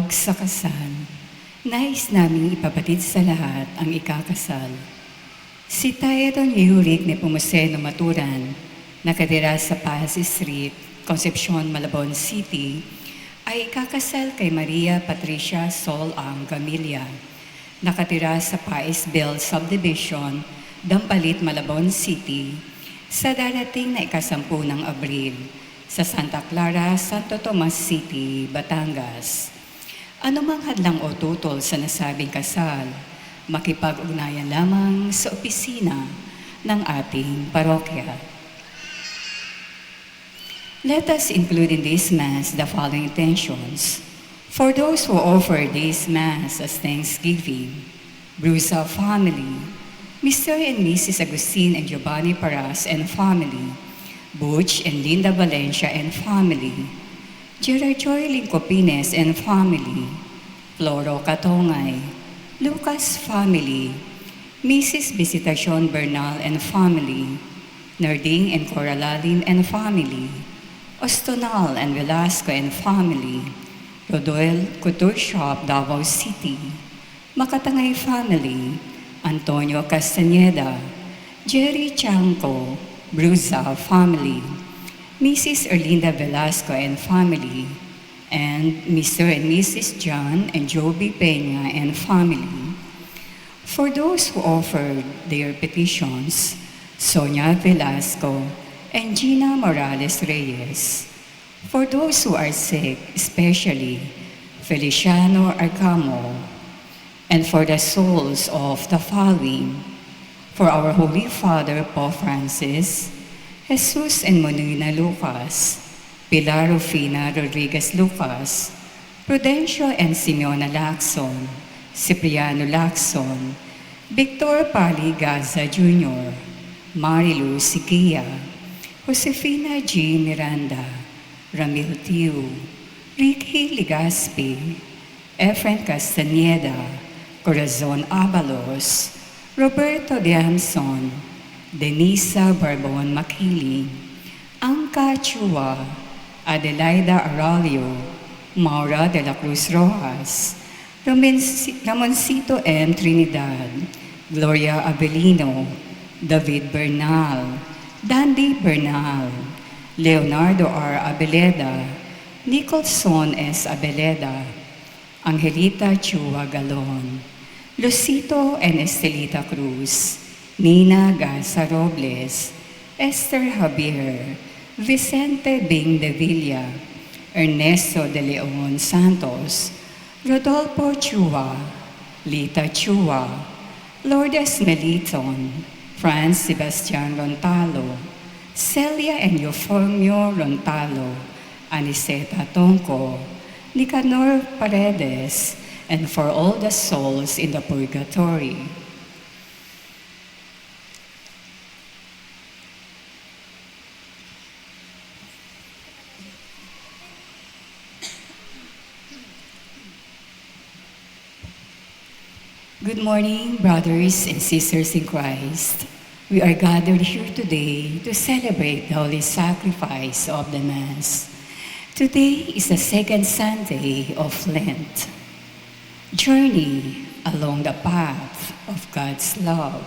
Tawag sa kasal. Nais naming ipabatid sa lahat ang ikakasal. Si Tayron Yurik Nepomuceno Maturan, nakatira sa Paz Street, Concepcion, Malabon City, ay ikakasal kay Maria Patricia Sol Ang Gamilla, nakatira sa Paisville Subdivision, Dampalit, Malabon City, sa darating na ika-10 ng Abril, sa Santa Clara, Santo Tomas City, Batangas. Anumang hadlang o tutol sa nasabing kasal, makipag-ugnayan lamang sa opisina ng ating parokya. Let us include in this Mass the following intentions. For those who offer this Mass as Thanksgiving, Brusa family, Mr. and Mrs. Agustin and Giovanni Paras and family, Butch and Linda Valencia and family, Gerard Joy Lincopines and family, Floro Katongay, Lucas family, Mrs. Visitacion Bernal and family, Narding and Coralalin and family, Ostonal and Velasco and family, Rodoel Couture Shop, Davao City, Makatangay family, Antonio Castaneda, Jerry Chanco, Brusa family, Mrs. Erlinda Velasco and family, and Mr. and Mrs. John and Joby Peña and family. For those who offered their petitions, Sonia Velasco and Gina Morales Reyes. For those who are sick, especially Feliciano Arcamo, and for the souls of the following, for our Holy Father Pope Francis, Jesus and Monina Lucas, Pilar Rufina Rodriguez Lucas, Prudencio and Simeona Lacson, Cipriano Lacson, Victor Pali Gaza Jr., Marilu Siquia, Josefina G. Miranda, Ramil Tiu, Ricky Ligaspi, Efren Castaneda, Corazon Abalos, Roberto Dianson, Denisa Barbon Makiling, Angka Chua, Adelaida Aralio, Maura de la Cruz Rojas, Ramoncito M. Trinidad, Gloria Avelino, David Bernal, Dandy Bernal, Leonardo R. Abeleda, Nicholson S. Abeleda, Angelita Chua Galon, Lucito and Estelita Cruz, Nina Garza Robles, Esther Javier, Vicente Bing de Villa, Ernesto de Leon Santos, Rodolfo Chua, Lita Chua, Lourdes Meliton, Franz Sebastian Rontalo, Celia and Euphemio Rontalo, Aniseta Tonco, Nicanor Paredes, and for all the souls in the purgatory. Good morning, brothers and sisters in Christ. We are gathered here today to celebrate the holy sacrifice of the Mass. Today is the second Sunday of Lent. Journey along the path of God's love.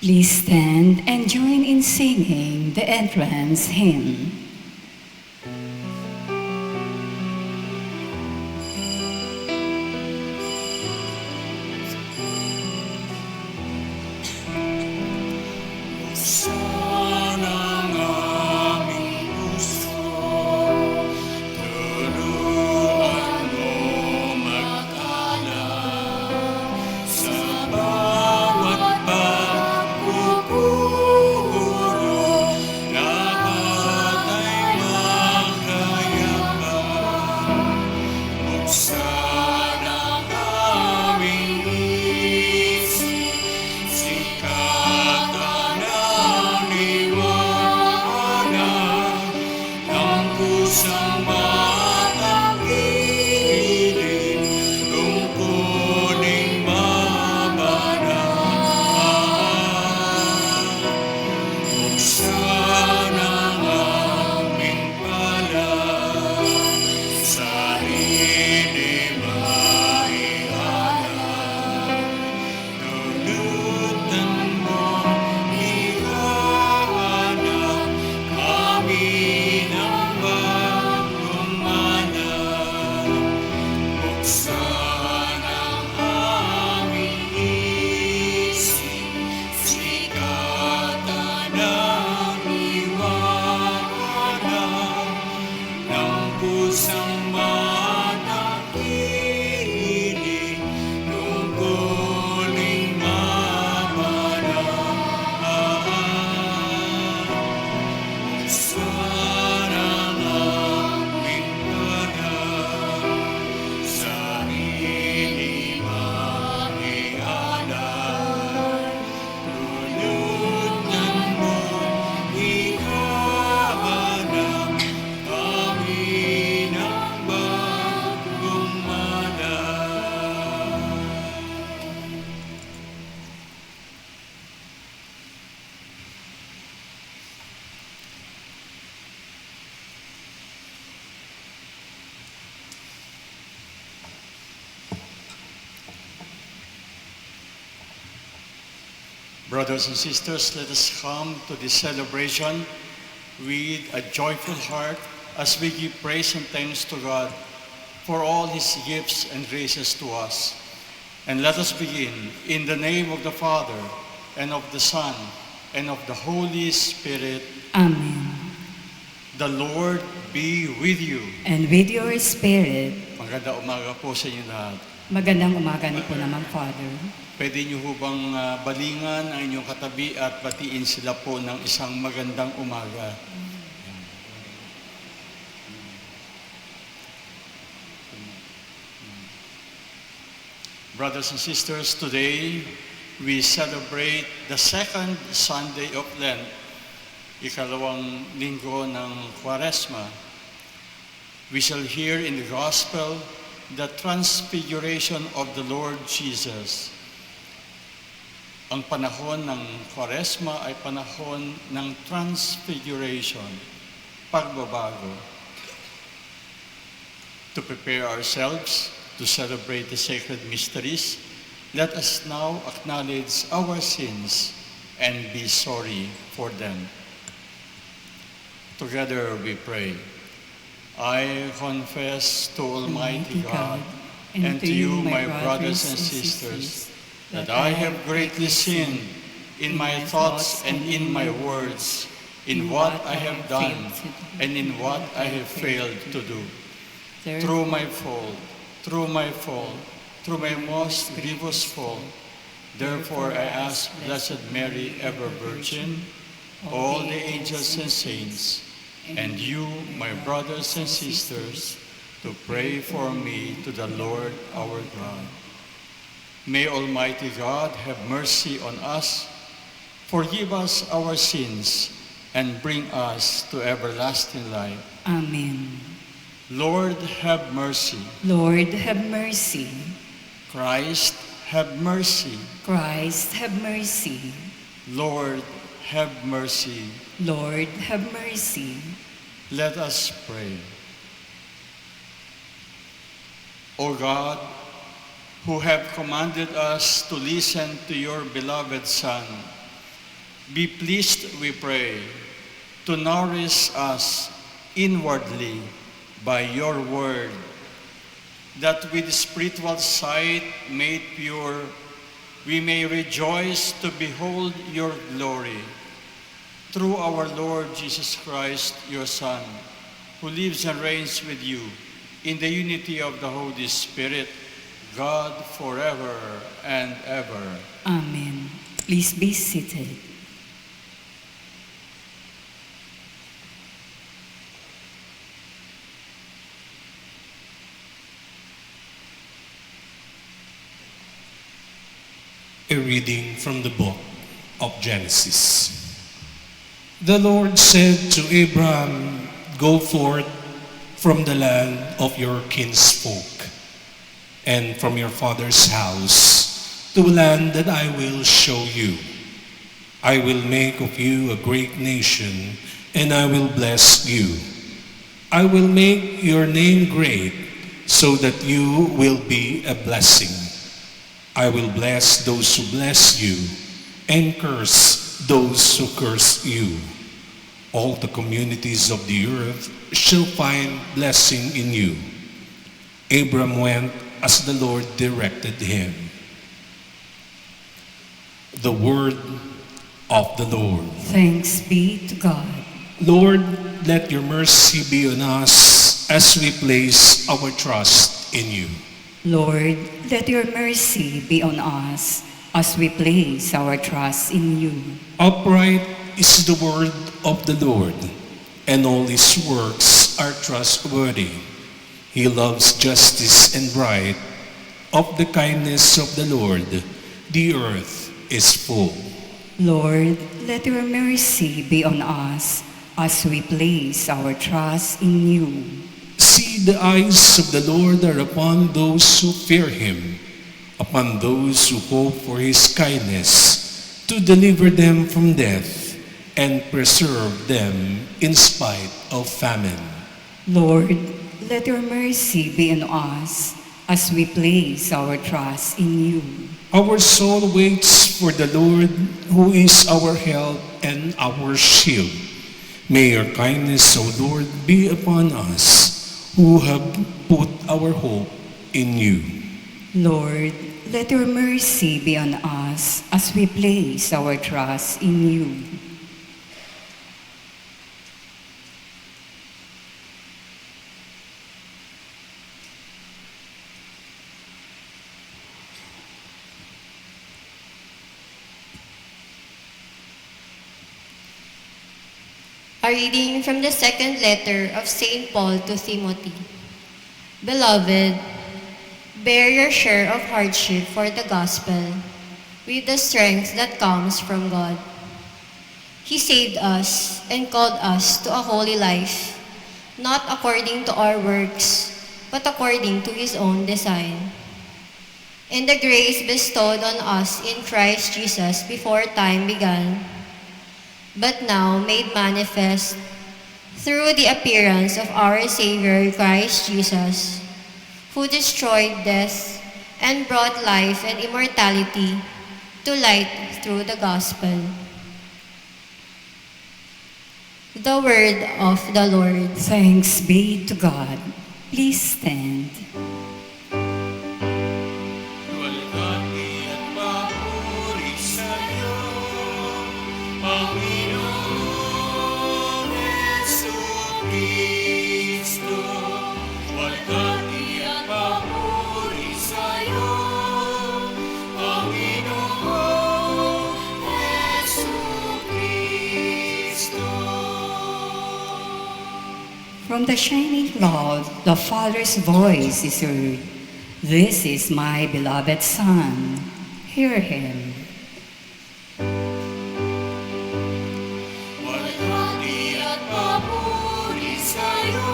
Please stand and join in singing the entrance hymn. Brothers and sisters, let us come to this celebration with a joyful heart as we give praise and thanks to God for all His gifts and graces to us. And let us begin in the name of the Father, and of the Son, and of the Holy Spirit. Amen. The Lord be with you. And with your spirit, Magandang umaga po sa inyo lahat. magandang umaga ni po naman, Father. Pwede niyo ho bang balingan ang inyong katabi at batiin sila po ng isang magandang umaga? Brothers and sisters, today we celebrate the second Sunday of Lent, ikalawang linggo ng Kwaresma. We shall hear in the Gospel the transfiguration of the Lord Jesus. Ang panahon ng Kwaresma ay panahon ng transfiguration, pagbabago. To prepare ourselves to celebrate the sacred mysteries, let us now acknowledge our sins and be sorry for them. Together we pray. I confess to Almighty God and to you, my brothers and sisters, that I have greatly sinned in my thoughts and in my words, in what I have done and in what I have failed to do. Through my fault, through my most grievous fault. Therefore I ask Blessed Mary, ever Virgin, all the angels and saints, and you, my brothers and sisters, to pray for me to the Lord our God. May Almighty God have mercy on us, forgive us our sins, and bring us to everlasting life. Amen. Lord, have mercy. Lord, have mercy. Christ, have mercy. Christ, have mercy. Lord, have mercy. Lord, have mercy. Let us pray. O God, who have commanded us to listen to your beloved Son, Be pleased, we pray, to nourish us inwardly by your word, that with spiritual sight made pure, we may rejoice to behold your glory. Through our Lord Jesus Christ, your Son, who lives and reigns with you in the unity of the Holy Spirit, God forever and ever. Amen. Please be seated. A reading from the book of Genesis. The Lord said to Abraham, "Go forth from the land of your kinsfolk and from your father's house to a land that I will show you. I will make of you a great nation, and I will bless you. I will make your name great, so that you will be a blessing. I will bless those who bless you, and curse those who curse you. All the communities of the earth shall find blessing in you." Abram went as the Lord directed him. The word of the Lord. Thanks be to God. Lord, let your mercy be on us as we place our trust in you. Lord, let your mercy be on us as we place our trust in you. Upright is the word of the Lord, and all his works are trustworthy. He loves justice and right. Of the kindness of the Lord, the earth is full. Lord, let your mercy be on us as we place our trust in you. See, the eyes of the Lord are upon those who fear him, upon those who hope for his kindness, to deliver them from death and preserve them in spite of famine. Lord, let your mercy be on us as we place our trust in you. Our soul waits for the Lord, who is our help and our shield. May your kindness, O Lord, be upon us, who have put our hope in you. Lord, let your mercy be on us as we place our trust in you. A reading from the second letter of St. Paul to Timothy. Beloved, bear your share of hardship for the gospel with the strength that comes from God. He saved us and called us to a holy life, not according to our works, but according to his own design. And the grace bestowed on us in Christ Jesus before time began, but now made manifest through the appearance of our Savior Christ Jesus, who destroyed death and brought life and immortality to light through the gospel. The word of the Lord. Thanks be to God. Please stand. Walhati at papuri sa'yo, Panginoong Jesucristo. Walhati at papuri sa'yo, Panginoong Jesucristo. From the shining cloud, the Father's voice is heard. This is my beloved Son. Hear him. Walhati at papuri sa'yo,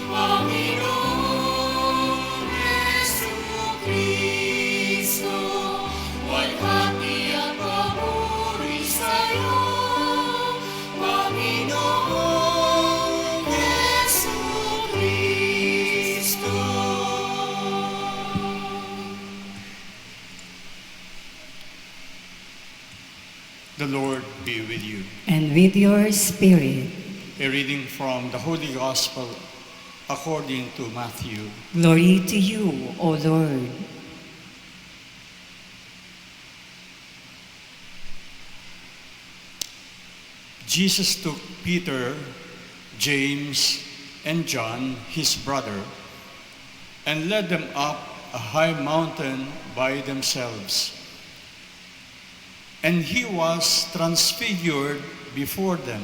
Panginoong Jesucristo. Walhati at papuri sa'yo, Panginoong Jesucristo. The Lord be with you. And with your spirit. A reading from the Holy Gospel according to Matthew. Glory to you, O Lord. Jesus took Peter, James, and John, his brother, and led them up a high mountain by themselves. And he was transfigured before them.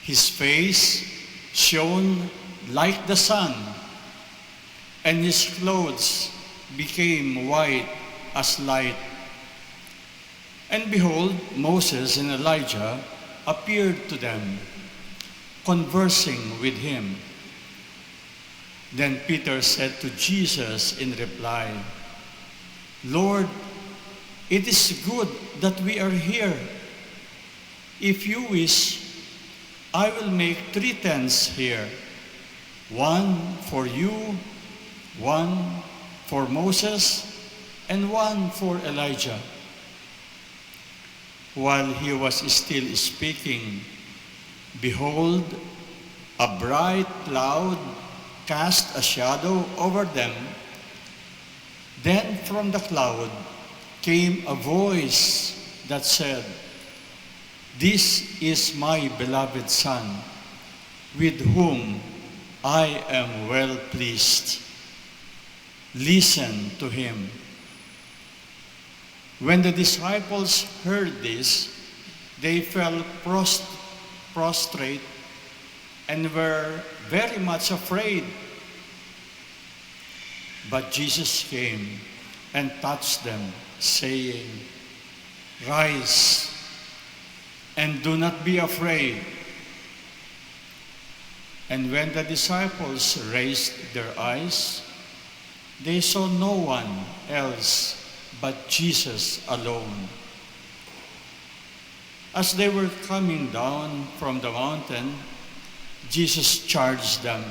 His face shone like the sun, and his clothes became white as light. And behold, Moses and Elijah appeared to them, conversing with him. Then Peter said to Jesus in reply, Lord, it is good that we are here. If you wish, I will make 3 tents here, one for you, one for Moses, and one for Elijah. While he was still speaking, behold, a bright cloud cast a shadow over them. Then from the cloud came a voice that said, This is my beloved Son, with whom I am well pleased. Listen to him. When the disciples heard this, they fell prostrate and were very much afraid. But Jesus came and touched them, saying, Rise, and do not be afraid. And when the disciples raised their eyes, they saw no one else but Jesus alone. As they were coming down from the mountain, Jesus charged them,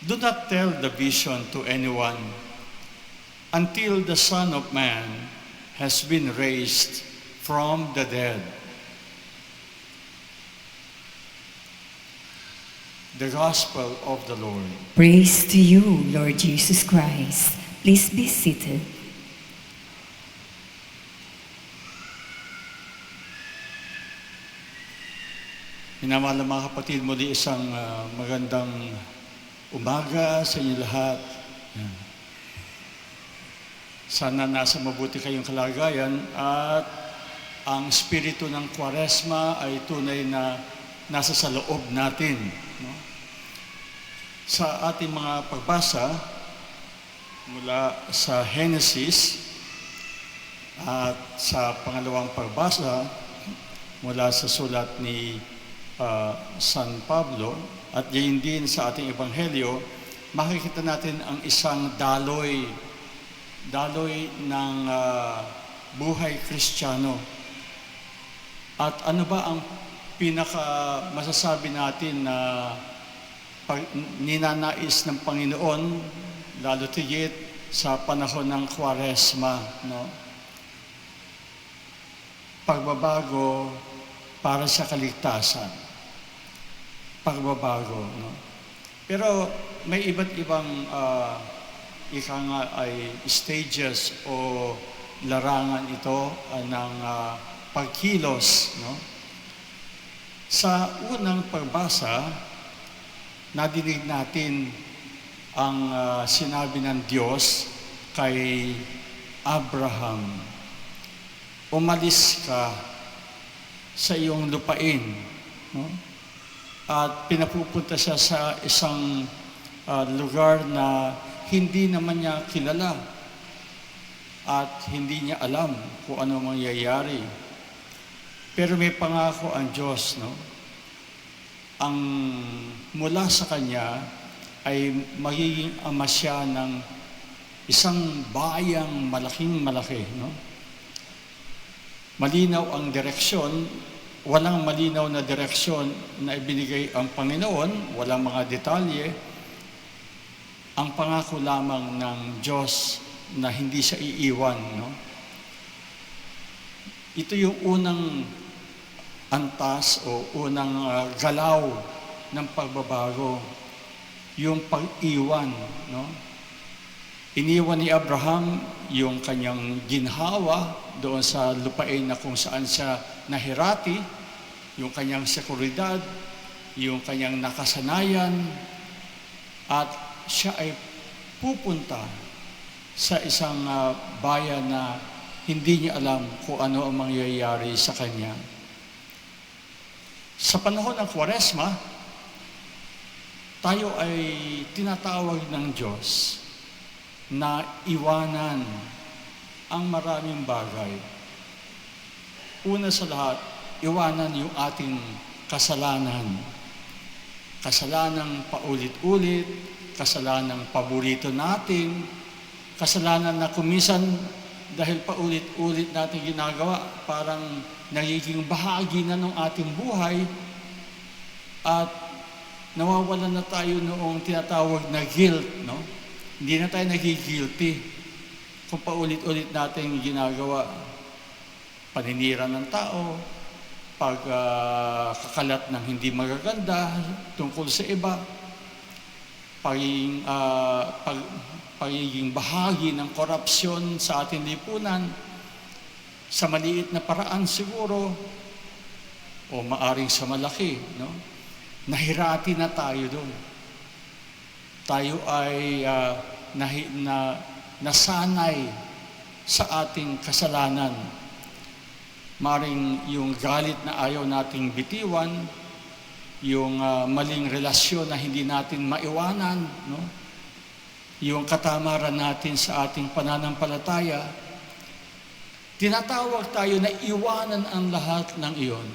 Do not tell the vision to anyone until the Son of Man has been raised from the dead. The Gospel of the Lord. Praise to you, Lord Jesus Christ. Please be seated. Minamahal na mga kapatid, muli isang magandang umaga sa inyo lahat. Yan. Sana nasa mabuti kayong kalagayan at ang spirito ng Kwaresma ay tunay na nasa sa loob natin. No? Sa ating mga pagbasa mula sa Genesis at sa pangalawang pagbasa mula sa sulat ni San Pablo at gayon din sa ating ebanghelyo, makikita natin ang isang daloy ng buhay Kristiyano. At ano ba ang pinaka masasabi natin na ninanais ng Panginoon, lalo tigit sa panahon ng Kwaresma, no? Pagbabago para sa kaligtasan. Pagbabago, no? Pero may iba't ibang ika nga ay stages o larangan ito ng pagkilos, no? Sa unang pagbasa, nadinig natin ang sinabi ng Diyos kay Abraham, umalis ka sa iyong lupain, no? At pinapupunta siya sa isang lugar na hindi naman niya kilala at hindi niya alam kung ano mangyayari. Pero may pangako ang Diyos, no? Ang mula sa Kanya ay magiging ama siya ng isang bayang malaking-malaki, no? Malinaw ang direksyon, walang malinaw na direksyon na ibinigay ang Panginoon, walang mga detalye. Ang pangako lamang ng Diyos na hindi siya iiwan, no? Ito yung unang antas o unang galaw ng pagbabago, yung pag-iwan, no? Iniwan ni Abraham yung kanyang ginhawa doon sa lupain na kung saan siya nahirati, yung kanyang seguridad, yung kanyang nakasanayan, at siya ay pupunta sa isang bayan na hindi niya alam kung ano ang mangyayari sa kanya. Sa panahon ng Kwaresma, tayo ay tinatawag ng Diyos na iwanan ang maraming bagay. Una sa lahat, iwanan yung ating kasalanan. Kasalanang paulit-ulit, kasalanang paborito natin, kasalanan na kumisan dahil paulit-ulit natin ginagawa, parang nagiging bahagi na ng ating buhay at nawawalan na tayo noong tinatawag na guilt, no? Hindi na tayo nagigilty kung paulit-ulit natin ginagawa. Paninira ng tao, pagkakalat ng hindi magaganda tungkol sa iba, pagiging bahagi ng korupsyon sa ating lipunan, sa maliit na paraan siguro, o maaring sa malaki, no? Nahirati na tayo doon. Tayo ay nasanay sa ating kasalanan. Maring yung galit na ayaw nating bitiwan, yung maling relasyon na hindi natin maiwanan, no? Yung katamaran natin sa ating pananampalataya, tinatawag tayo na iwanan ang lahat ng iyon.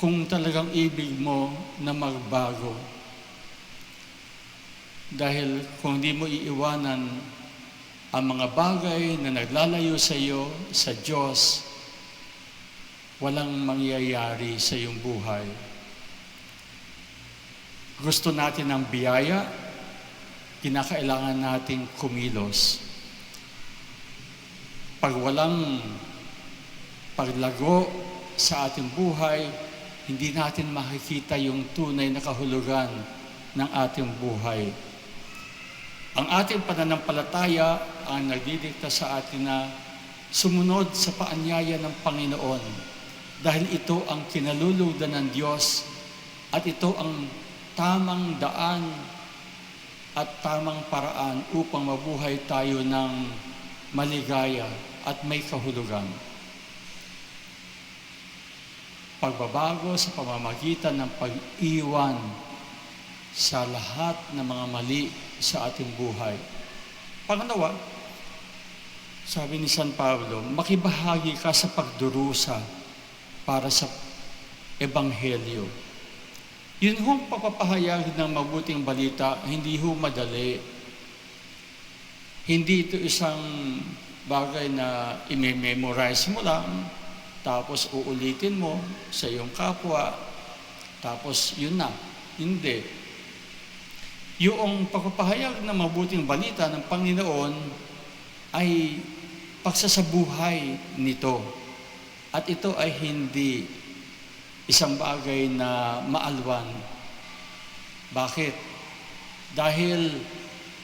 Kung talagang ibig mo na magbago. Dahil kung di mo iiwanan ang mga bagay na naglalayo sa iyo, sa Diyos, walang mangyayari sa iyong buhay. Gusto natin ng biyaya, kinakailangan nating kumilos. Pag walang paglago sa ating buhay, hindi natin makikita yung tunay na kahulugan ng ating buhay. Ang ating pananampalataya ang nagdidikta sa atin na sumunod sa paanyaya ng Panginoon dahil ito ang kinalulugdan ng Diyos at ito ang tamang daan at tamang paraan upang mabuhay tayo ng maligaya at may kahulugan. Pagbabago sa pamamagitan ng pag-iwan sa lahat ng mga mali sa ating buhay. Pangalawa, sabi ni San Pablo, makibahagi ka sa pagdurusa para sa Ebanghelyo. Yun hong pagpapahayag ng mabuting balita, hindi ho madali. Hindi ito isang bagay na i-memorize mo lang, tapos uulitin mo sa iyong kapwa, tapos yun na. Hindi. Yung pagpapahayag ng mabuting balita ng Panginoon ay pagsasabuhay nito. At ito ay hindi isang bagay na maalwan. Bakit? Dahil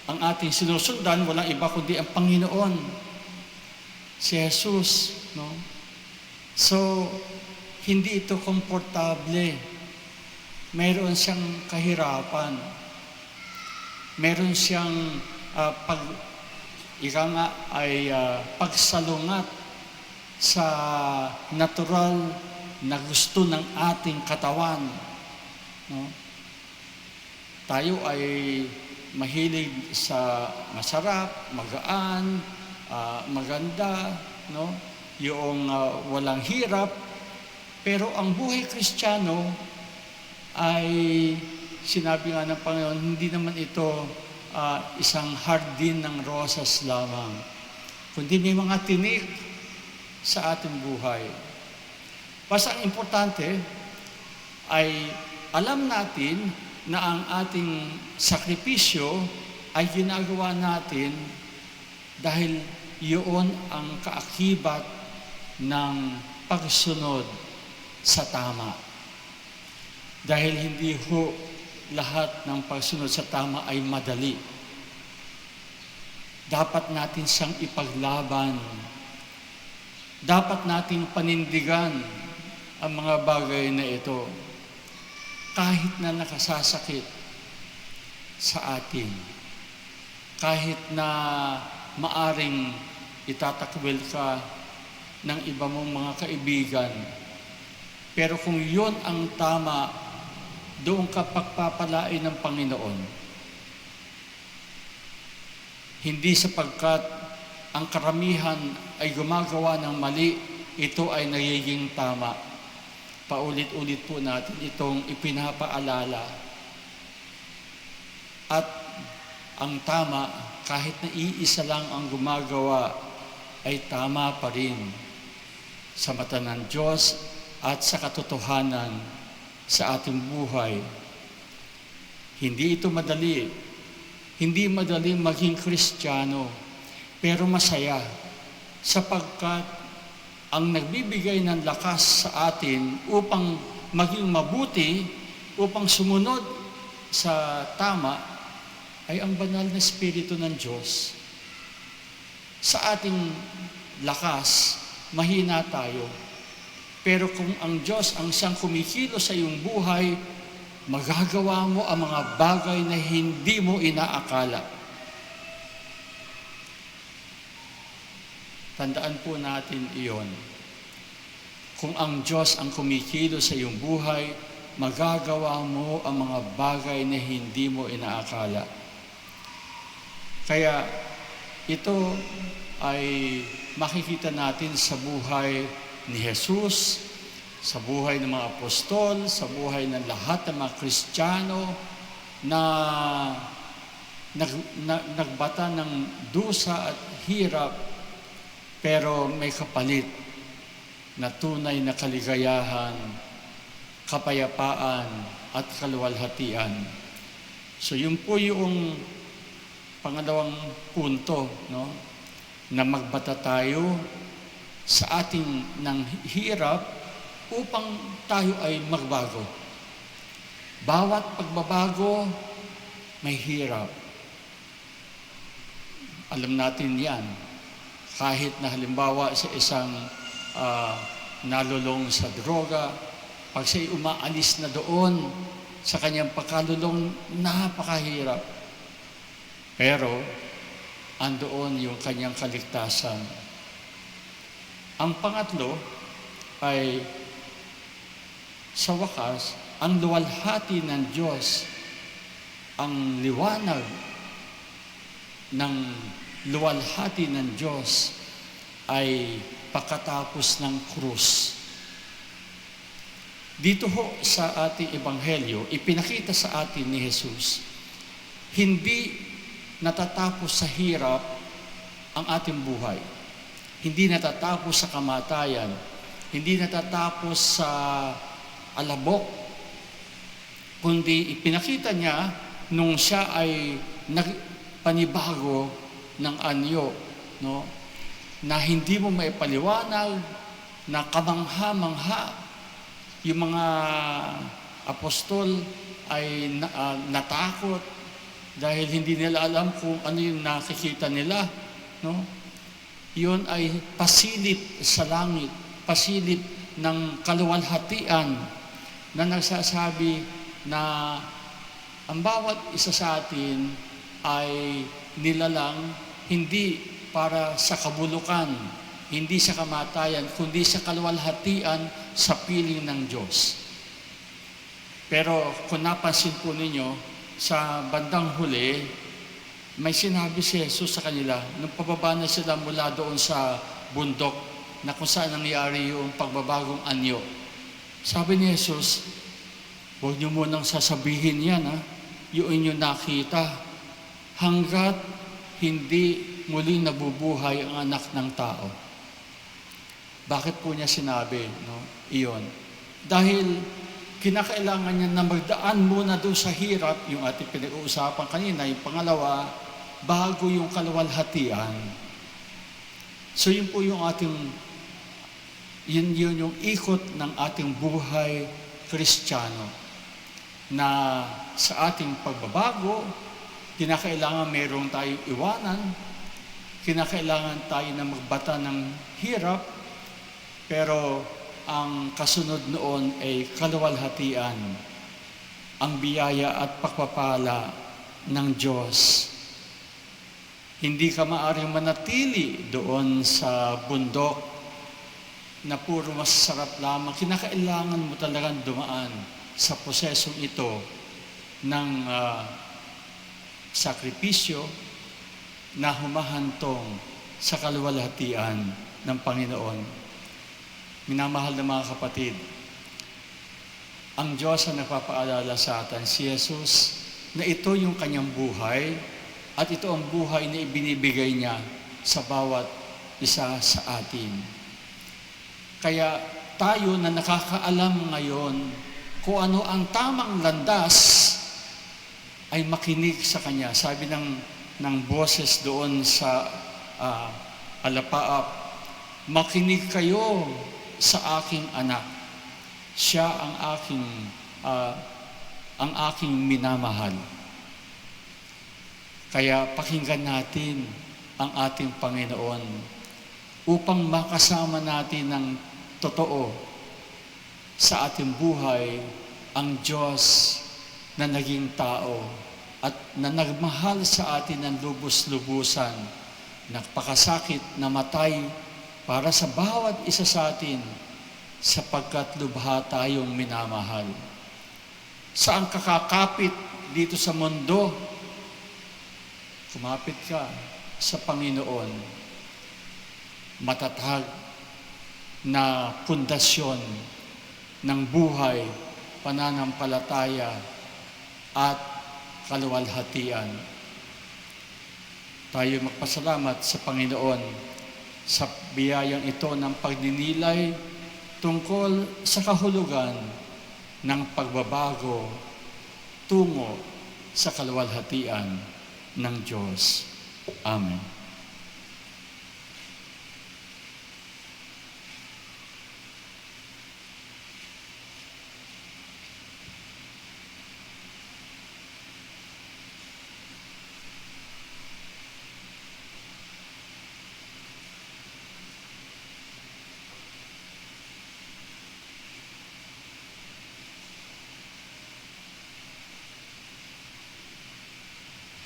ang ating sinusundan, walang iba kundi ang Panginoon. Si Jesus, no? So, hindi ito komportable. Mayroon siyang kahirapan. Meron siyang pagsalungat sa natural na gusto ng ating katawan. No? Tayo ay mahilig sa masarap, magaan, maganda, no? Yung walang hirap. Pero ang buhay Kristiyano ay sinabi nga ng Panginoon, hindi naman ito isang hardin ng rosas lamang, kundi may mga tinik sa ating buhay. Basta ang importante ay alam natin na ang ating sakripisyo ay ginagawa natin dahil iyon ang kaakibat ng pagsunod sa tama. Dahil hindi ho lahat ng pagsunod sa tama ay madali. Dapat natin siyang ipaglaban. Dapat nating panindigan ang mga bagay na ito kahit na nakasasakit sa atin. Kahit na maaring itatakwil ka ng iba mong mga kaibigan. Pero kung yon ang tama, doon ka pagpapalain ng Panginoon. Hindi sapagkat ang karamihan ay gumagawa ng mali, ito ay nagiging tama. Paulit-ulit po natin itong ipinapaalala. At ang tama, kahit na iisa lang ang gumagawa, ay tama pa rin sa mata ng Diyos at sa katotohanan sa ating buhay. Hindi ito madali. Hindi madaling maging Kristiyano, pero masaya sapagkat ang nagbibigay ng lakas sa atin upang maging mabuti, upang sumunod sa tama, ay ang banal na Espiritu ng Diyos. Sa ating lakas, mahina tayo. Pero kung ang Diyos ang siyang kumikilos sa iyong buhay, magagawa mo ang mga bagay na hindi mo inaakala. Tandaan po natin iyon. Kung ang Diyos ang kumikilos sa iyong buhay, magagawa mo ang mga bagay na hindi mo inaakala. Kaya ito ay makikita natin sa buhay ni Jesus, sa buhay ng mga apostol, sa buhay ng lahat ng mga Kristiyano na nagbata ng dusa at hirap, pero may kapalit na tunay na kaligayahan, kapayapaan at kaluwalhatian. So yun po yung pangalawang punto, no? Na magbata tayo sa ating ng hirap upang tayo ay magbago. Bawat pagbabago, may hirap. Alam natin yan. Kahit na halimbawa sa isang nalulong sa droga, pag siya'y umaalis na doon sa kanyang pagkalulong, napakahirap. Pero, andoon yung kanyang kaligtasan. Ang pangatlo ay sa wakas, ang luwalhati ng Diyos, ang liwanag ng luwalhati ng Diyos ay pagkatapos ng krus. Dito ho sa ating ebanghelyo, ipinakita sa atin ni Jesus, hindi natatapos sa hirap ang ating buhay. Hindi natatapos sa kamatayan. Hindi natatapos sa alabok. Kundi ipinakita niya nung siya ay nagpanibago ng anyo, no? Na hindi mo maipaliwanag, na kamangha-mangha. Yung mga apostol ay natakot dahil hindi nila alam kung ano yung nakikita nila, no? Yun ay pasilip sa langit, pasilip ng kaluwalhatian na nagsasabi na ang bawat isa sa atin ay nilalang hindi para sa kabulukan, hindi sa kamatayan, kundi sa kaluwalhatian sa piling ng Diyos. Pero kung napansin po ninyo, sa bandang huli, may sinabi si Jesus sa kanila, nung pababa na sila mula doon sa bundok, na kung saan nangyari yung pagbabagong anyo. Sabi ni Jesus, huwag niyo munang sasabihin yan, yung inyong nakita, hanggat hindi muli nabubuhay ang anak ng tao. Bakit po niya sinabi, no? Iyon. Dahil kinakailangan niya na magdaan muna doon sa hirap, yung ating pinag-uusapan kanina, yung pangalawa, bago yung kaluwalhatian. So yun po yung ating Yun yung ikot ng ating buhay Kristiyano, na sa ating pagbabago, kinakailangan mayroong tayong iwanan, kinakailangan tayo na magbata ng hirap, pero ang kasunod noon ay kaluwalhatian, ang biyaya at pagpapala ng Diyos. Hindi ka maaaring manatili doon sa bundok na puro masasarap lamang. Kinakailangan mo talagang dumaan sa prosesong ito ng sakripisyo na humahantong sa kaluwalhatian ng Panginoon. Minamahal na mga kapatid, ang Diyos ang nagpapaalala sa atin, si Jesus, na ito yung kanyang buhay at ito ang buhay na ibinibigay niya sa bawat isa sa atin. Kaya tayo na nakakaalam ngayon kung ano ang tamang landas ay makinig sa Kanya. Sabi ng boses doon sa alapaap, makinig kayo sa aking anak. Siya ang aking minamahal. Kaya pakinggan natin ang ating Panginoon upang makasama natin ng totoo sa ating buhay ang Diyos na naging tao at na nagmahal sa atin ng lubos-lubusan, nagpakasakit, namatay para sa bawat isa sa atin sapagkat lubha tayong minamahal. Saan ka kakapit dito sa mundo? Kumapit ka sa Panginoon. Matatag na pundasyon ng buhay, pananampalataya at kaluwalhatian. Tayo magpasalamat sa Panginoon sa biyayang ito ng pagninilay tungkol sa kahulugan ng pagbabago tungo sa kaluwalhatian ng Diyos. Amen.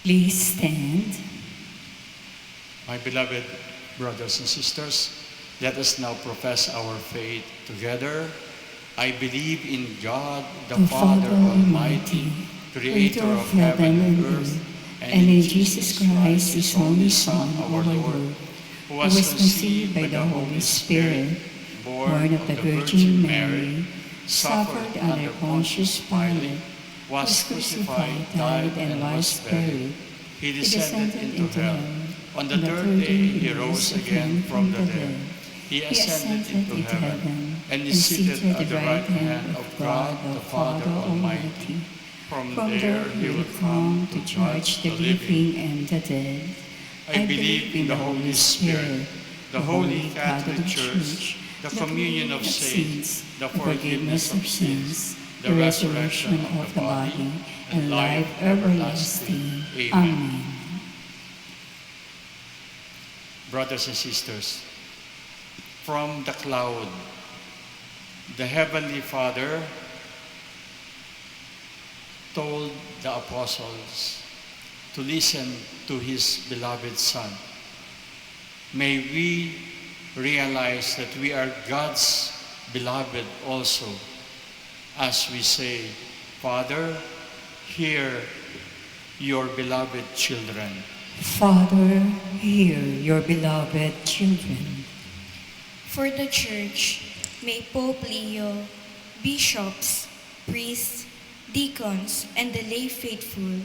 Please stand. My beloved brothers and sisters, let us now profess our faith together. I believe in God, the Father Almighty, creator of heaven and earth, and in Jesus Christ, His only Son, our Lord, who who was conceived by the Holy Spirit, born of the Virgin Mary, suffered under Pontius Pilate, was crucified, died, and was buried. He descended into hell. On the third day, he rose again from the dead. He ascended into heaven and is seated at the right hand of God, the Father Almighty. From there, he will come to judge the living and the dead. I believe in the Holy Spirit, the Holy Catholic Church, the communion of saints, the forgiveness of sins, the resurrection of the body, and life everlasting. Amen. Brothers and sisters, from the cloud, the Heavenly Father told the apostles to listen to His beloved Son. May we realize that we are God's beloved also, as we say, Father, hear your beloved children. Father, hear your beloved children. For the Church, may Pope Leo, bishops, priests, deacons, and the lay faithful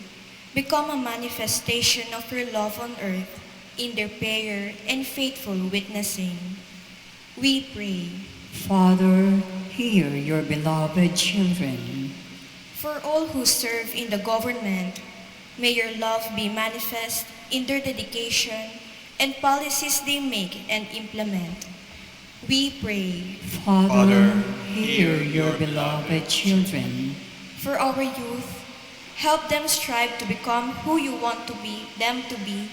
become a manifestation of your love on earth in their prayer and faithful witnessing. We pray. Father, hear your beloved children. For all who serve in the government, may your love be manifest in their dedication and policies they make and implement. We pray Father, hear your beloved children. for our youth. Help them strive to become who you want them to be,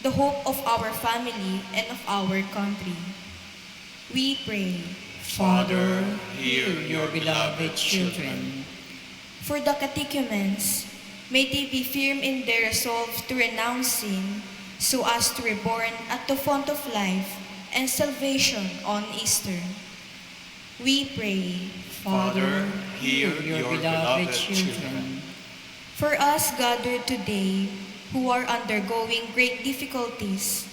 the hope of our family and of our country. We pray Father, hear your beloved children. for the catechumens. May they be firm in their resolve to renounce sin, so as to reborn at the font of life and salvation on Easter. We pray Father, hear your beloved children. for us gathered today who are undergoing great difficulties.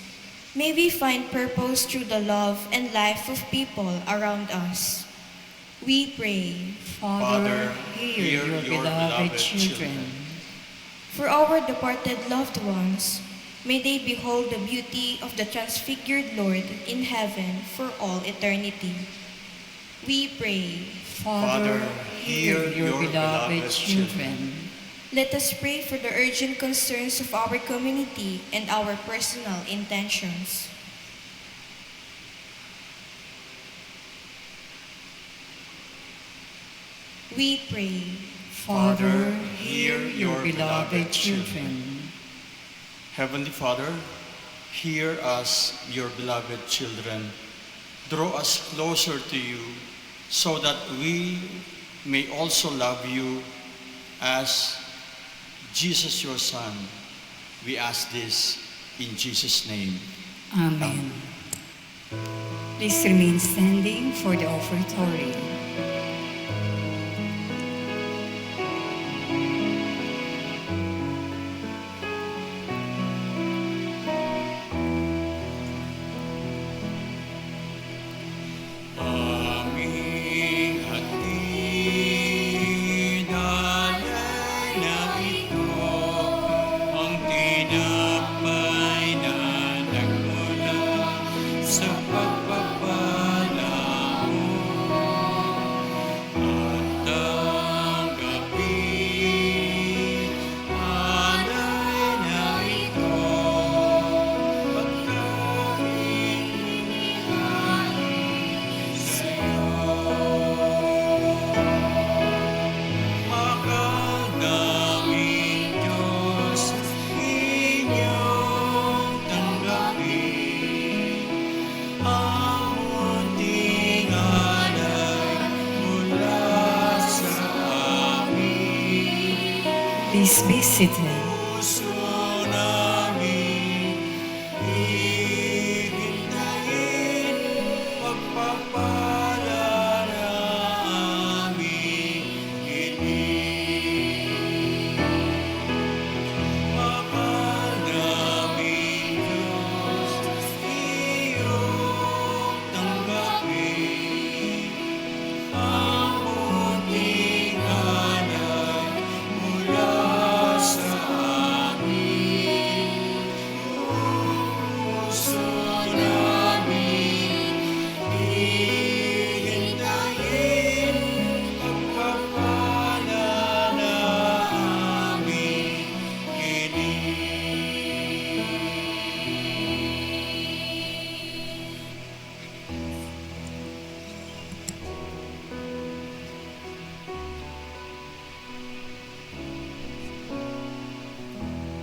May we find purpose through the love and life of people around us. We pray Father, hear your beloved children. for our departed loved ones. May they behold the beauty of the transfigured Lord in heaven for all eternity. We pray. Father, hear your beloved children. Let us pray for the urgent concerns of our community and our personal intentions. We pray. Father, hear your beloved children. Heavenly Father, hear us, your beloved children. Draw us closer to you so that we may also love you as Jesus, your Son. We ask this in Jesus' name. Amen. Please remain standing for the offertory. Aming hatid alay na ito, ang tinapay na nagmula sa pagpapala mo. At ang gabi, alay na ito, pagkain Makadaming Diyos, inyong tanggapin ang munting alay mula sa amin. Please be seated. Puso namin hihintayin pagpapala na aming hiling. Makadaming Diyos, iyong tanggapin ang munting alay mula sa amin. Puso namin hihintayin pagpapala na aming hiling.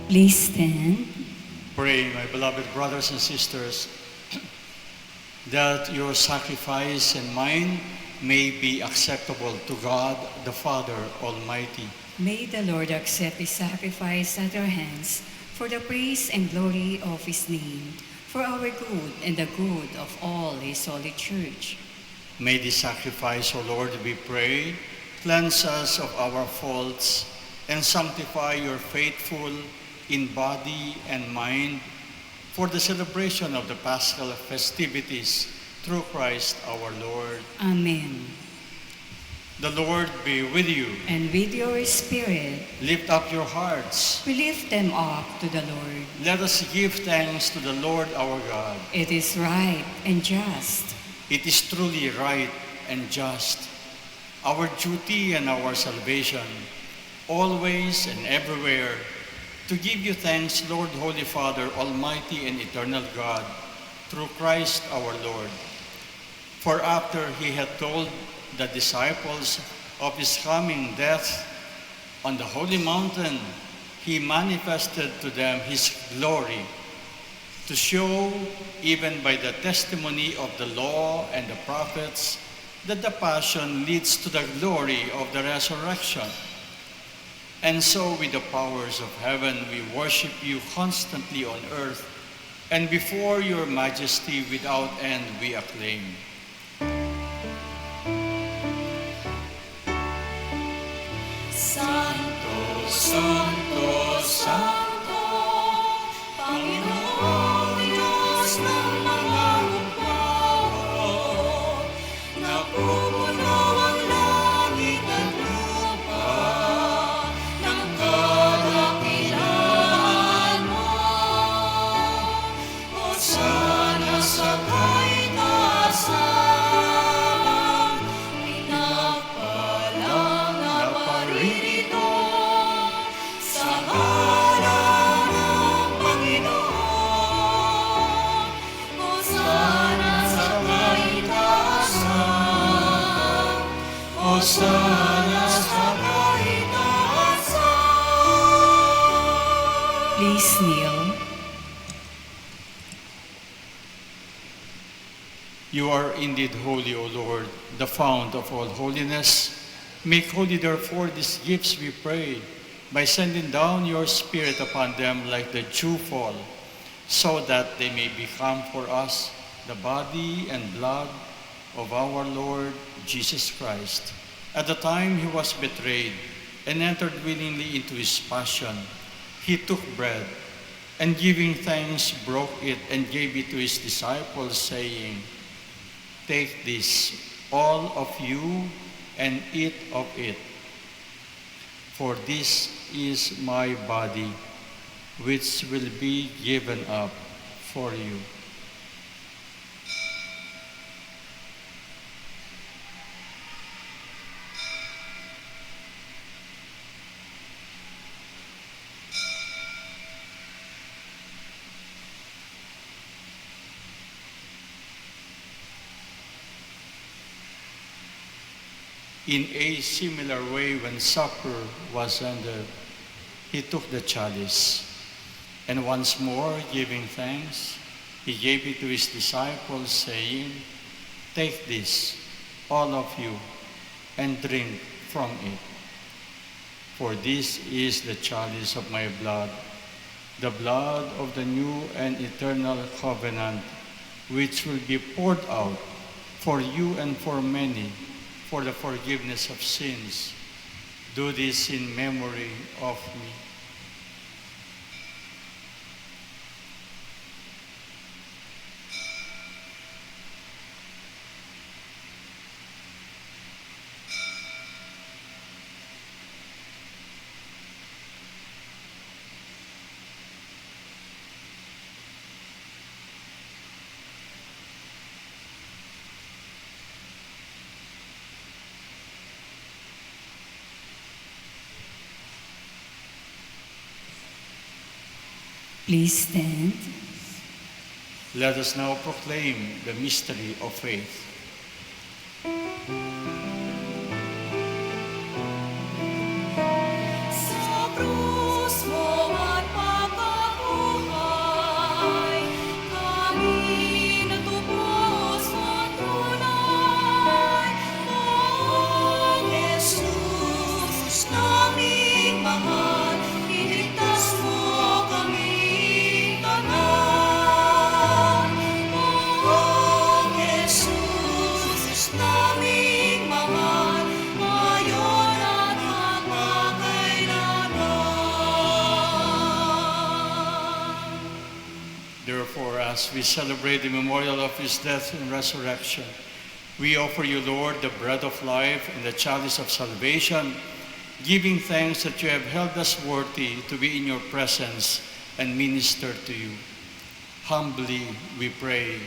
Please stand. Pray, my beloved brothers and sisters, that your sacrifice and mine may be acceptable to God the Father Almighty. May the Lord accept His sacrifice at our hands for the praise and glory of His name, for our good and the good of all His holy church. May this sacrifice, O Lord, we pray, cleanse us of our faults and sanctify your faithful in body and mind for the celebration of the Paschal festivities through Christ our Lord. Amen. The Lord be with you. And with your spirit, Lift up your hearts. we lift them up to the Lord. Let us give thanks to the Lord our God. It is right and just. It is truly right and just, our duty and our salvation, always and everywhere, to give you thanks, Lord, Holy Father, Almighty and eternal God, through Christ our Lord. For after he had told the disciples of his coming death on the holy mountain, he manifested to them his glory, to show, even by the testimony of the law and the prophets, that the passion leads to the glory of the resurrection. And so with the powers of heaven, we worship you constantly on earth, and before your majesty without end we acclaim. Santo, Santo, Santo, Panginoong Diyos ng mga hukbo, napupuno ang langit at lupa ng kadakilaan mo. Hosana sa kaitaasan, pinagpalang na paririto sa ngalan ng Panginoon. Hosana sa kaitaasan, Hosana sa kaitaasan. Please kneel. You are indeed holy, O Lord, the fount of all holiness. Make holy, therefore, these gifts, we pray, by sending down your Spirit upon them like the dewfall, so that they may become for us the body and blood of our Lord Jesus Christ. At the time he was betrayed and entered willingly into his passion, he took bread, and giving thanks, broke it and gave it to his disciples, saying, "Take this, all of you, and eat of it. For this is my body, which will be given up for you." In a similar way, when supper was ended, he took the chalice, and once more giving thanks, he gave it to his disciples, saying, "Take this, all of you, and drink from it. For this is the chalice of my blood, the blood of the new and eternal covenant, which will be poured out for you and for many, for the forgiveness of sins. Do this in memory of me." Please stand. Let us now proclaim the mystery of faith. Sa krus mo at pagkabuhay, kami natubos at tunay. Ang Jesus naming mahal, iligtas mo kaming tanan. Ang Jesus naming mahal, ngayon at magpakailanman. Therefore, as we celebrate the memorial of his death and resurrection, we offer you, Lord, the bread of life and the chalice of salvation, giving thanks that you have held us worthy to be in your presence and minister to you. Humbly we pray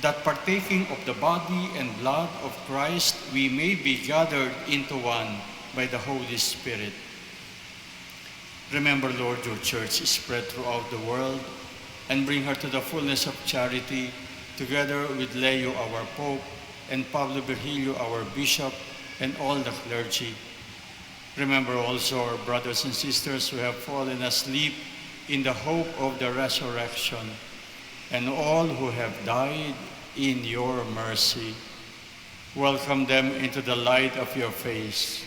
that partaking of the body and blood of Christ, we may be gathered into one by the Holy Spirit. Remember, Lord, your church is spread throughout the world, and bring her to the fullness of charity, together with Leo, our Pope, and Pablo Virgilio, our bishop, and all the clergy. Remember also our brothers and sisters who have fallen asleep in the hope of the resurrection, and all who have died in your mercy. Welcome them into the light of your face.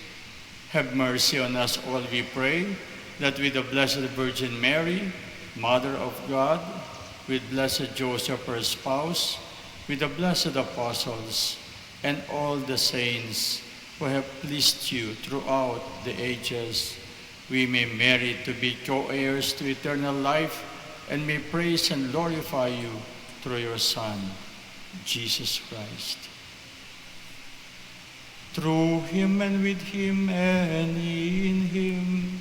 Have mercy on us all, we pray, that with the Blessed Virgin Mary, Mother of God, with Blessed Joseph, her spouse, with the blessed apostles, and all the saints who have pleased you throughout the ages, we may merit to be co-heirs to eternal life and may praise and glorify you through your Son, Jesus Christ. Through him and with him and in him,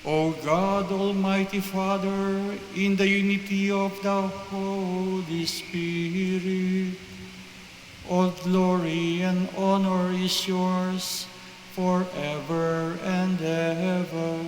O God, Almighty Father, in the unity of the Holy Spirit, all glory and honor is yours forever and ever.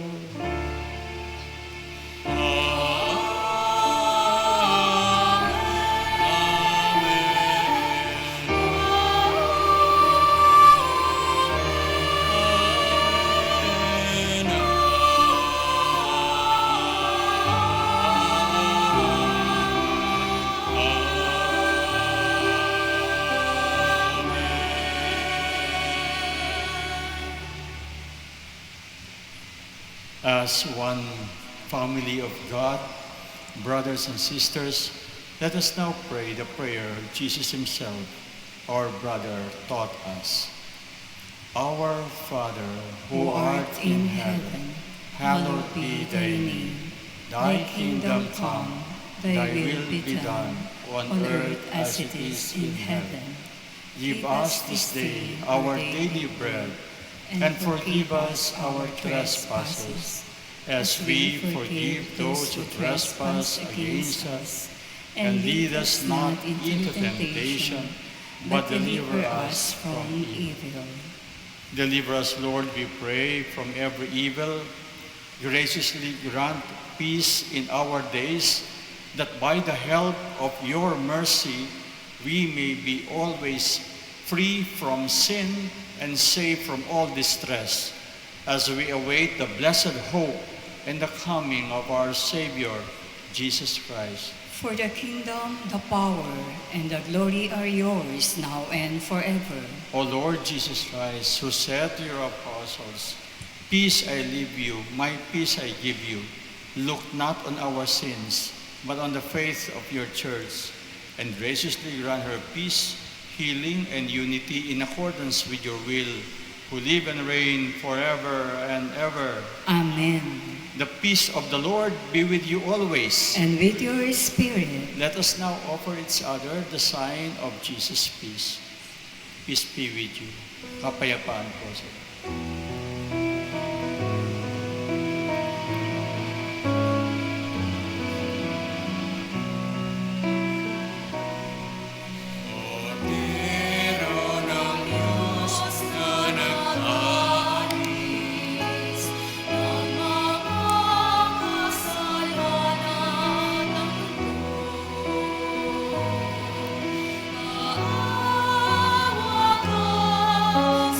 As one family of God, brothers and sisters, let us now pray the prayer Jesus himself, our brother, taught us. Our Father, who art in heaven, hallowed be thy name. Thy kingdom come, thy will be done, on earth as it is in heaven. Give us this day our daily bread, and forgive us our trespasses, as we forgive those who trespass against us. And lead us not into temptation, but deliver us from evil. Deliver us, Lord, we pray, from every evil. Graciously grant peace in our days, that by the help of your mercy, we may be always free from sin and safe from all distress, as we await the blessed hope and the coming of our Savior, Jesus Christ. For the kingdom, the power, and the glory are yours now and forever. O Lord Jesus Christ, who said to your apostles, "Peace I leave you, my peace I give you," look not on our sins, but on the faith of your church, and graciously grant her peace, healing, and unity in accordance with your will, who live and reign forever and ever. Amen. The peace of the Lord be with you always. And with your spirit. Let us now offer each other the sign of Jesus' peace. Peace be with you. Kapayapaan po sa inyo.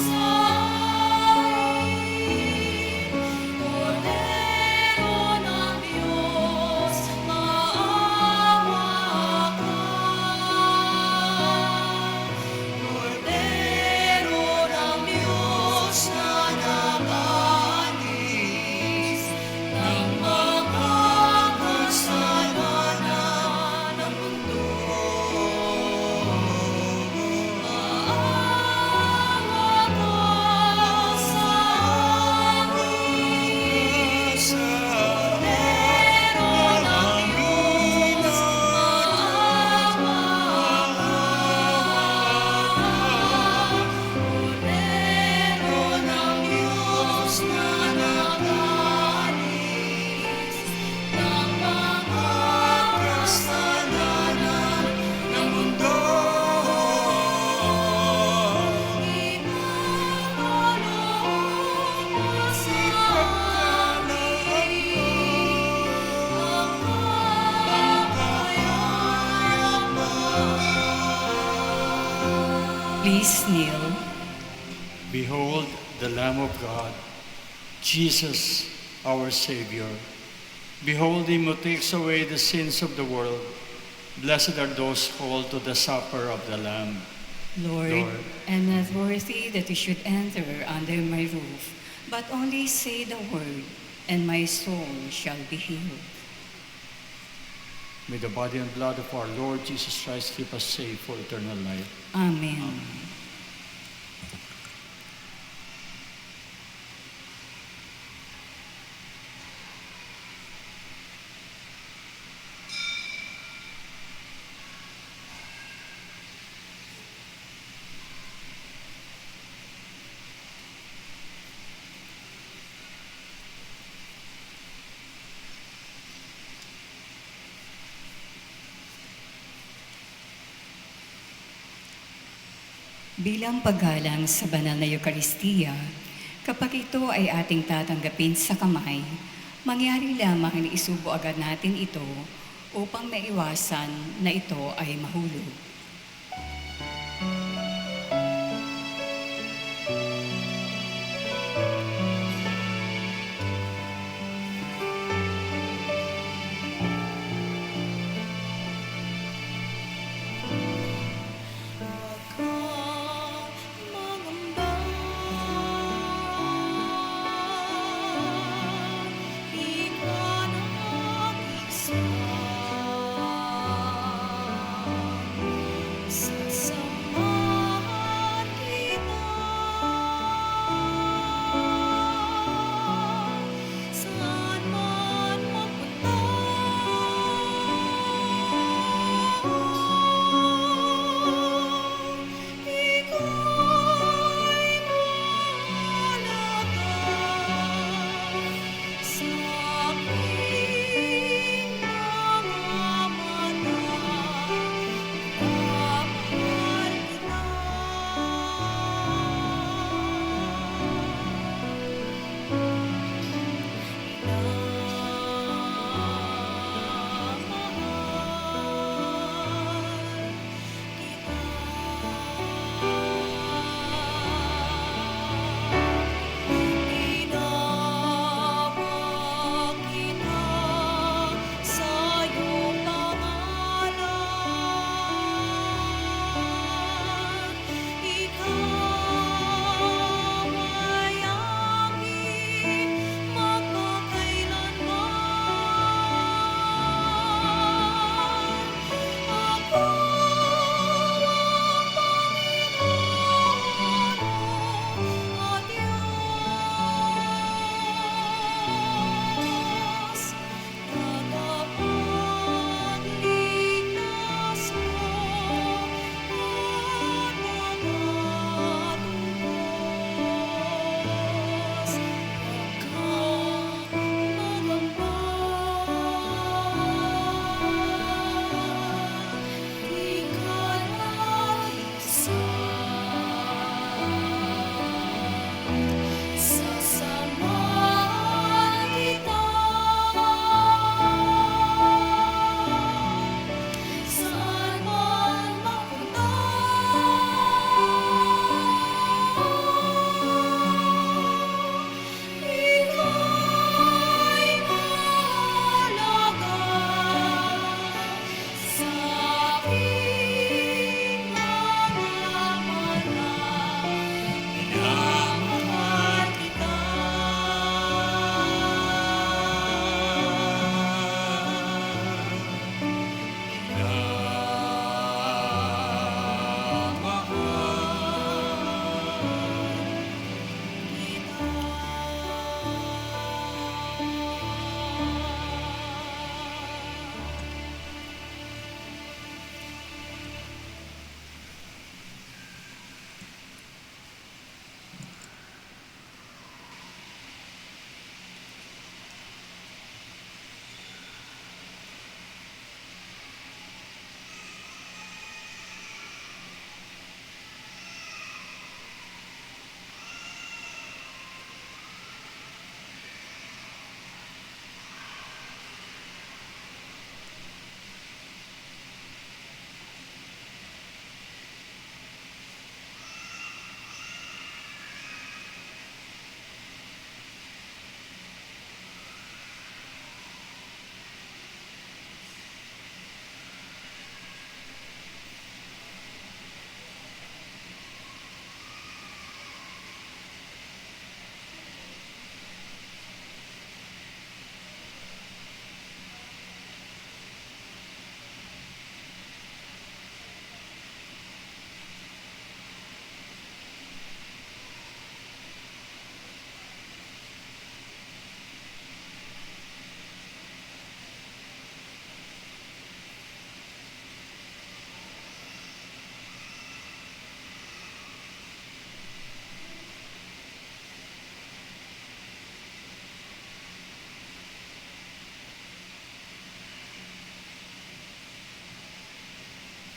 Sa Please kneel. Behold the Lamb of God, Jesus, our Savior. Behold him who takes away the sins of the world. Blessed are those called to the supper of the Lamb. Lord, Lord. I'm not worthy that you should enter under my roof, but only say the word, and my soul shall be healed. May the body and blood of our Lord Jesus Christ keep us safe for eternal life. Amen. Bilang paggalang sa banal na Eukaristiya, kapag ito ay ating tatanggapin sa kamay, mangyari lamang na isubo agad natin ito upang maiwasan na ito ay mahulog.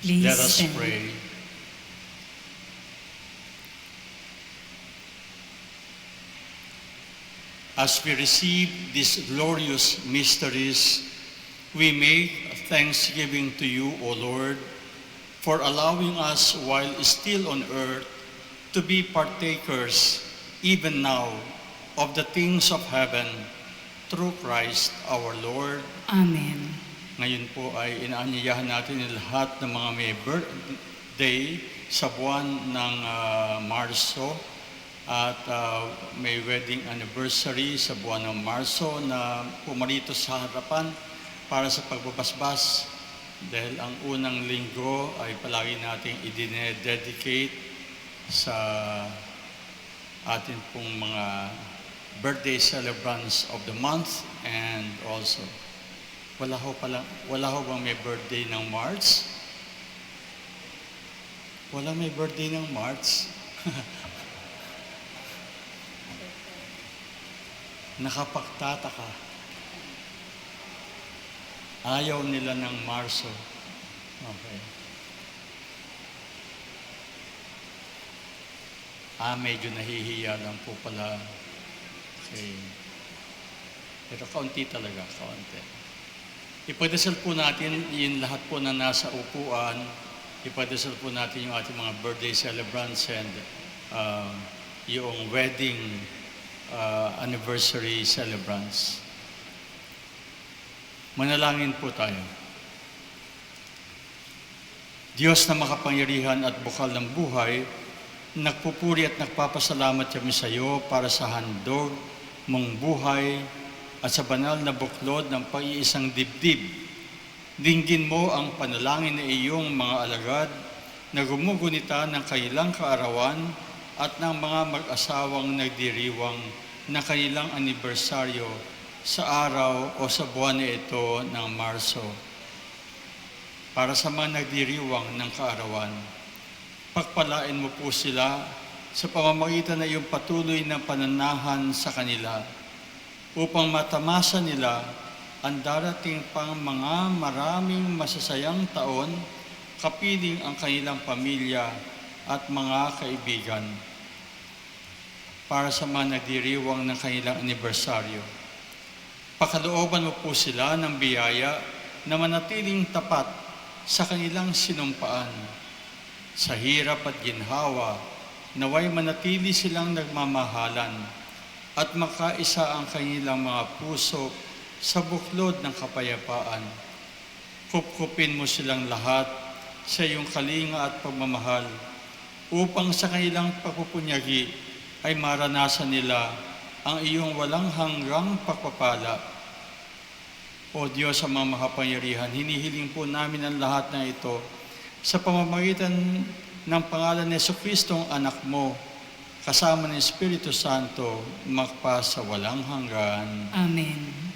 Please Let us stand. pray. As we receive these glorious mysteries, we make thanksgiving to you, O Lord, for allowing us while still on earth to be partakers, even now, of the things of heaven through Christ our Lord. Amen. Ngayon po ay inaanyayahan natin yung lahat ng mga may birthday sa buwan ng Marso at may wedding anniversary sa buwan ng Marso na pumarito sa harapan para sa pagbabasbas dahil ang unang linggo ay palagi nating idinededicate sa atin pong mga birthday celebrants of the month and also wala ho bang may birthday ng March? Wala may birthday ng March? Nakapagtataka. Ayaw nila ng Marso. Okay. Medyo nahihiya lang po pala. Okay. Pero kaunti talaga, kaunti. Ipadasal po natin yung lahat po na nasa upuan. Ipadasal po natin yung ating mga birthday celebrants and yung wedding anniversary celebrants. Manalangin po tayo. Diyos na makapangyarihan at bukal ng buhay, nagpupuri at nagpapasalamat kami sa iyo para sa handog mong buhay at sa banal na buklod ng pag-iisang dibdib. Dinggin mo ang panalangin ng iyong mga alagad na gumugunita ng kanilang kaarawan at ng mga mag-asawang nagdiriwang na kanilang anibersaryo sa araw o sa buwan na ito ng Marso. Para sa mga nagdiriwang ng kaarawan, pagpalain mo po sila sa pamamagitan ng iyong patuloy na pananahan sa kanila upang matamasa nila ang darating pang mga maraming masasayang taon kapiling ang kanilang pamilya at mga kaibigan. Para sa mga nagdiriwang ng kanilang anibersaryo, pakalooban mo po sila ng biyaya na manatiling tapat sa kanilang sinumpaan. Sa hirap at ginhawa, naway manatili silang nagmamahalan at makaisa ang kanilang mga puso sa buklod ng kapayapaan. Kupkupin mo silang lahat sa iyong kalinga at pagmamahal upang sa kanilang pagpupunyagi ay maranasan nila ang iyong walang hanggang pagpapala. O Diyos sa mga makapangyarihan, hinihiling po namin ang lahat na ito sa pamamagitan ng pangalan ni Jesucristo, ang anak mo, kasama ng Espiritu Santo, magpa sa walang hanggan. Amen.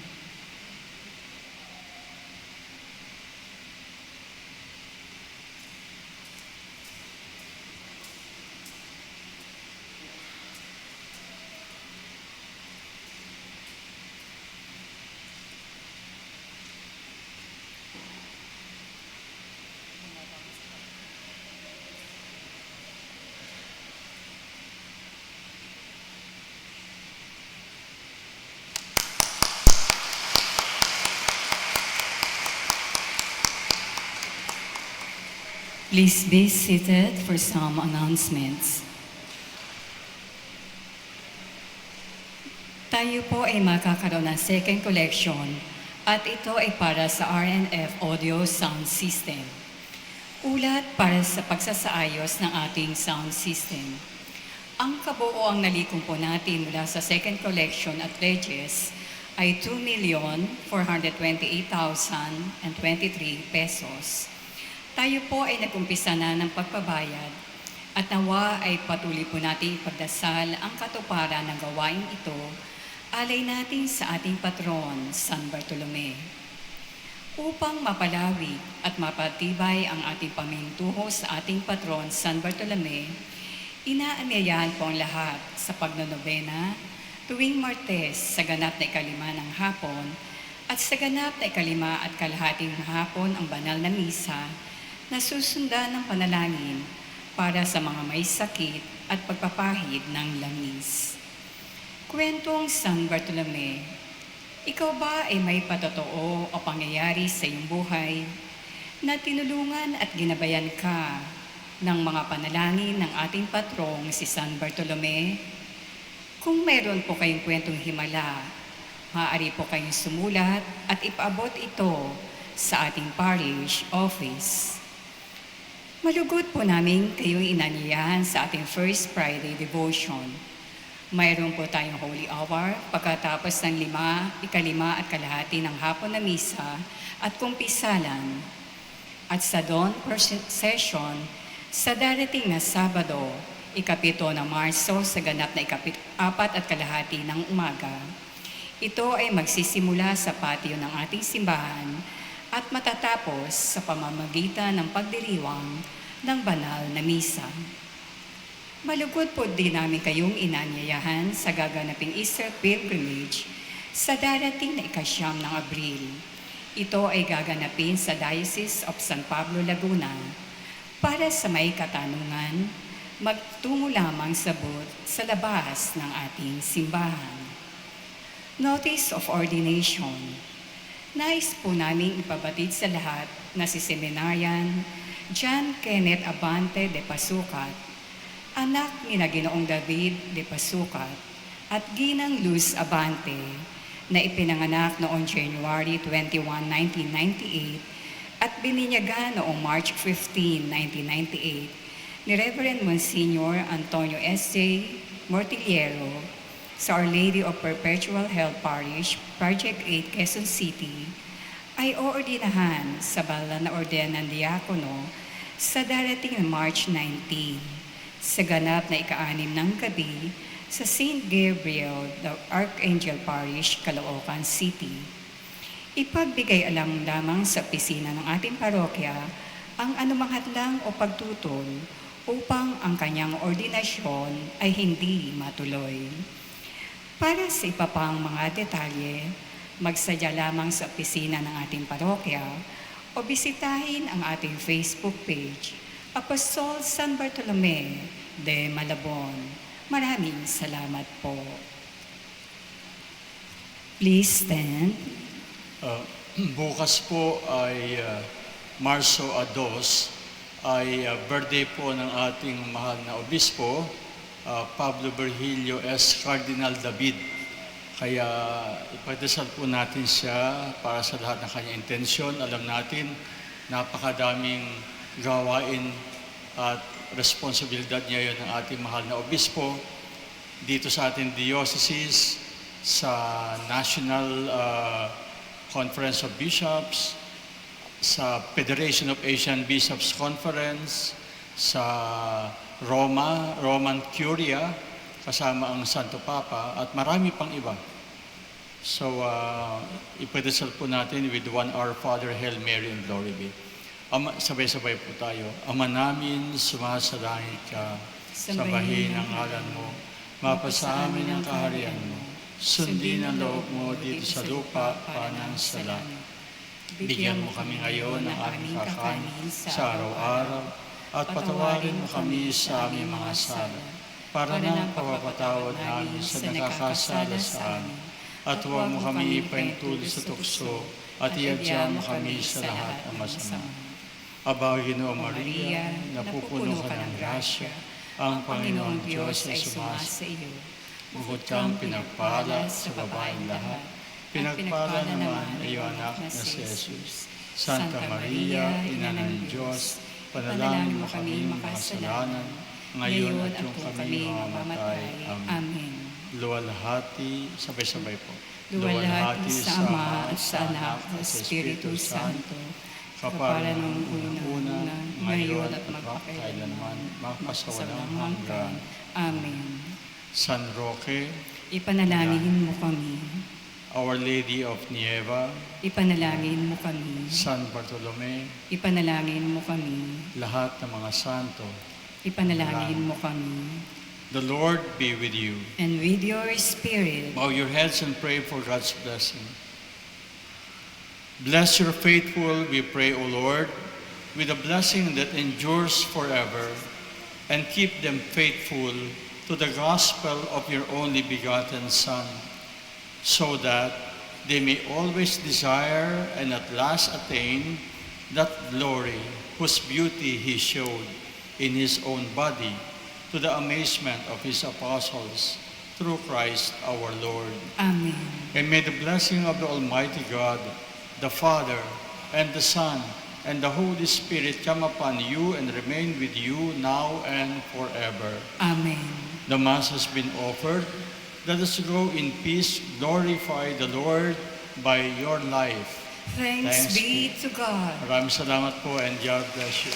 Please be seated for some announcements. Tayo po ay makakaroon ng second collection at ito ay para sa RNF Audio Sound System. Ulat para sa pagsasaayos ng ating sound system. Ang kabuoang nalikom po natin mula sa second collection at pledges ay 2,428,023 pesos. Tayo po ay nag-umpisa na ng pagbabayad at nawa ay patuloy po natin ipagdasal ang katuparan ng gawain ito alay natin sa ating patron, San Bartolome. Upang mapalawi at mapatibay ang ating pamintuho sa ating patron, San Bartolome, inaanyayahan po ang lahat sa pagnonobena tuwing Martes sa ganap na 5 ng hapon at sa ganap na 5 at kalahating hapon ang banal na misa na susundan ng panalangin para sa mga may sakit at pagpapahid ng langis. Kwentong San Bartolome, ikaw ba ay may patotoo o pangyayari sa iyong buhay na tinulungan at ginabayan ka ng mga panalangin ng ating patrong si San Bartolome? Kung mayroon po kayong kwentong himala, maaari po kayong sumulat at ipaabot ito sa ating parish office. Malugod po namin kayong inanyayahan sa ating First Friday devotion. Mayroon po tayong Holy Hour pagkatapos ng 5, 5 at kalahati ng hapon na misa at kumpisalan. At sa dawn session, sa darating na Sabado, 7 ng Marso sa ganap na 4 at kalahati ng umaga. Ito ay magsisimula sa patio ng ating simbahan at matatapos sa pamamagitan ng pagdiriwang ng banal na misa. Malugod po din namin kayong inanyayahan sa gaganaping Easter Pilgrimage sa darating na 9 ng Abril. Ito ay gaganapin sa Diocese of San Pablo, Laguna. Para sa may katanungan, magtungo lamang sa booth sa labas ng ating simbahan. Notice of Ordination. Nais po namin ipabatid sa lahat na si Seminarian John Kenneth Abante de Pasukat, anak ni na Ginoong David de Pasukat at Ginang Luz Abante, na ipinanganak noong January 21, 1998 at bininyagan noong March 15, 1998 ni Reverend Monsignor Antonio S.J. Mortillero sa Our Lady of Perpetual Help Parish, Project 8, Quezon City, ay oordinahan sa banal na orden ng diakono sa darating na March 19 sa ganap na 6 ng gabi sa St. Gabriel the Archangel Parish, Caloocan City. Ipagbigay alam lamang sa opisina ng ating parokya ang anumang hadlang o pagtutol upang ang kanyang ordinasyon ay hindi matuloy. Para sa iba pang mga detalye, magsadya lamang sa opisina ng ating parokya o bisitahin ang ating Facebook page, Apostol San Bartolome de Malabon. Maraming salamat po. Please stand. Bukas po ay Marso 2 ay birthday po ng ating mahal na obispo, Pablo Virgilio S. Cardinal David. Kaya ipagdasal po natin siya para sa lahat ng kanyang intensyon. Alam natin, napakadaming gawain at responsibilidad niya yun ng ating mahal na obispo dito sa ating diocese, sa National Conference of Bishops, sa Federation of Asian Bishops Conference, sa Roman Curia, kasama ang Santo Papa, at marami pang iba. So, ipadasal po natin with one Our Father, Hail Mary, and Glory be. Sabay-sabay po tayo. Ama namin, sumasalangit ka, sambahin ang ngalan mo, mapasa amin ang kaharian mo, sundin ang loob mo dito sa lupa, panang sa langit. Bigyan mo kami ngayon ng aming kakanin sa araw-araw at patawarin mo kami sa aming mga sala para ng pagpapatawad namin sa nakakasala sa amin. At huwag mo kami ipaintulid sa tukso at iadya mo kami sa lahat ng masama. Aba, Ginoo Maria, napupuno ka ng grasya, ang Panginoong Diyos ay sumasa iyo. Bukod kang pinagpala sa babaeng lahat, pinagpala naman ay iyong anak na si Jesus. Santa Maria, Ina ng Diyos, panalangin mo kami makasalanan, ngayon at yung kami mamamatay. Amen. Luwalhati, sabay-sabay po. Luwalhati sa Ama at sa Anak at sa Espiritu Santo, kapara ng unang-una, ngayon at magpakailanman, magpasawalang hanggan. Amen. San Roque, Ipanalangin mo kami. Our Lady of Nieva, Ipanalangin mo kami. San Bartolome, Ipanalangin mo kami. lahat ng mga santo. Ipanalangin mo kami. The Lord be with you. And with your spirit, Bow your heads and pray for God's blessing. Bless your faithful, we pray, O Lord. with a blessing that endures forever, and keep them faithful to the gospel of your only begotten Son, so that they may always desire and at last attain that glory whose beauty he showed in his own body to the amazement of his apostles, through Christ our Lord. Amen. And may the blessing of the Almighty God, the Father, and the Son, and the Holy Spirit come upon you and remain with you now and forever. Amen. The Mass has been offered. Let us go in peace, glorify the Lord by your life. Thanks be to God. Maraming salamat po and God bless you.